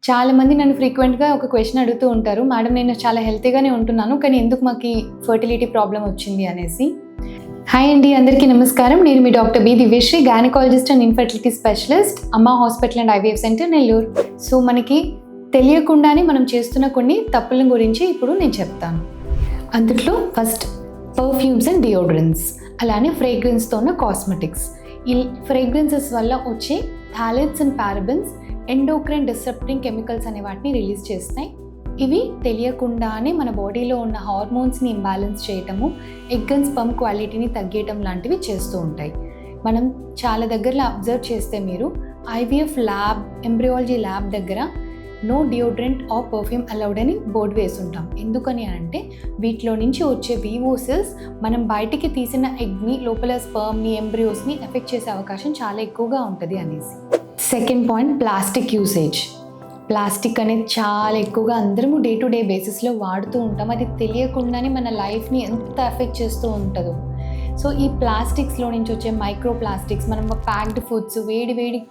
చాలామంది నన్ను ఫ్రీక్వెంట్గా ఒక క్వశ్చన్ అడుగుతూ ఉంటారు, మేడం నేను చాలా హెల్తీగానే ఉంటున్నాను కానీ ఎందుకు మాకు ఫర్టిలిటీ ప్రాబ్లం వచ్చింది అనేసి. హాయ్ అండి, అందరికీ నమస్కారం. నేను మీ doctor B Divyasri, gynaecologist and infertility specialist, Amma hospital and IVF centre, Nellore. So మనకి తెలియకుండానే మనం చేస్తున్న కొన్ని తప్పుల గురించి ఇప్పుడు నేను చెప్తాను. అందులో ఫస్ట్ పర్ఫ్యూమ్స్ అండ్ డియోడ్రెంట్స్, అలానే ఫ్రేగ్రెన్స్తో ఉన్న కాస్మెటిక్స్. ఈ ఫ్రేగ్రెన్సెస్ వల్ల వచ్చే థాలెట్స్ and parabens endocrine disrupting chemicals అనే వాటిని రిలీజ్ చేస్తాయి. ఇవి తెలియకుండానే మన బాడీలో ఉన్న హార్మోన్స్ని ఇంబ్యాలెన్స్ చేయటము, ఎగ్ అండ్ స్పర్మ్ క్వాలిటీని తగ్గేయటం లాంటివి చేస్తూ ఉంటాయి. మనం చాలా దగ్గరలో అబ్జర్వ్ చేస్తే మీరు ఐవీఎఫ్ ల్యాబ్, ఎంబ్రియాలజీ ల్యాబ్ దగ్గర no deodorant or perfume allowed అని బోర్డు వేసుంటాం. ఎందుకని అంటే వీటిలో నుంచి వచ్చే వీవోసెస్ మనం బయటికి తీసిన ఎగ్ని, లోపల స్పర్మ్ని, ఎంబ్రియోస్ని ఎఫెక్ట్ చేసే అవకాశం చాలా ఎక్కువగా ఉంటుంది అనేసి. Second point, plastic usage. Plastic అనేది చాలా ఎక్కువగా అందరము డే టు డే బేసిస్లో వాడుతూ ఉంటాం. అది తెలియకుండానే మన లైఫ్ని ఎంత ఎఫెక్ట్ చేస్తూ ఉంటుందో. సో ఈ ప్లాస్టిక్స్లో నుంచి వచ్చే మైక్రో ప్లాస్టిక్స్, మనం ప్యాక్డ్ ఫుడ్స్, వేడి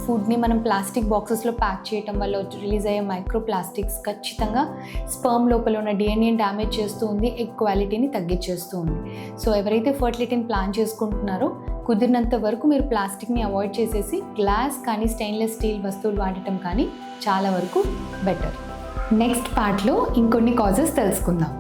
ఫుడ్ని మనం ప్లాస్టిక్ బాక్సెస్లో ప్యాక్ చేయటం వల్ల రిలీజ్ అయ్యే మైక్రో ప్లాస్టిక్స్ ఖచ్చితంగా స్పర్మ్ లోపల ఉన్న డిఎన్ఏని డ్యామేజ్ చేస్తూ ఉంది, ఎగ్ క్వాలిటీని తగ్గించేస్తూ ఉంది. సో ఎవరైతే ఫర్టిలిటీని ప్లాన్ చేసుకుంటున్నారో కుదిరినంత వరకు మీరు ప్లాస్టిక్ని అవాయిడ్ చేసేసి గ్లాస్ కానీ స్టెయిన్లెస్ స్టీల్ వస్తువులు వాడటం కానీ చాలా వరకు బెటర్. నెక్స్ట్ పార్ట్లో ఇంకొన్ని కాజెస్ తెలుసుకుందాం.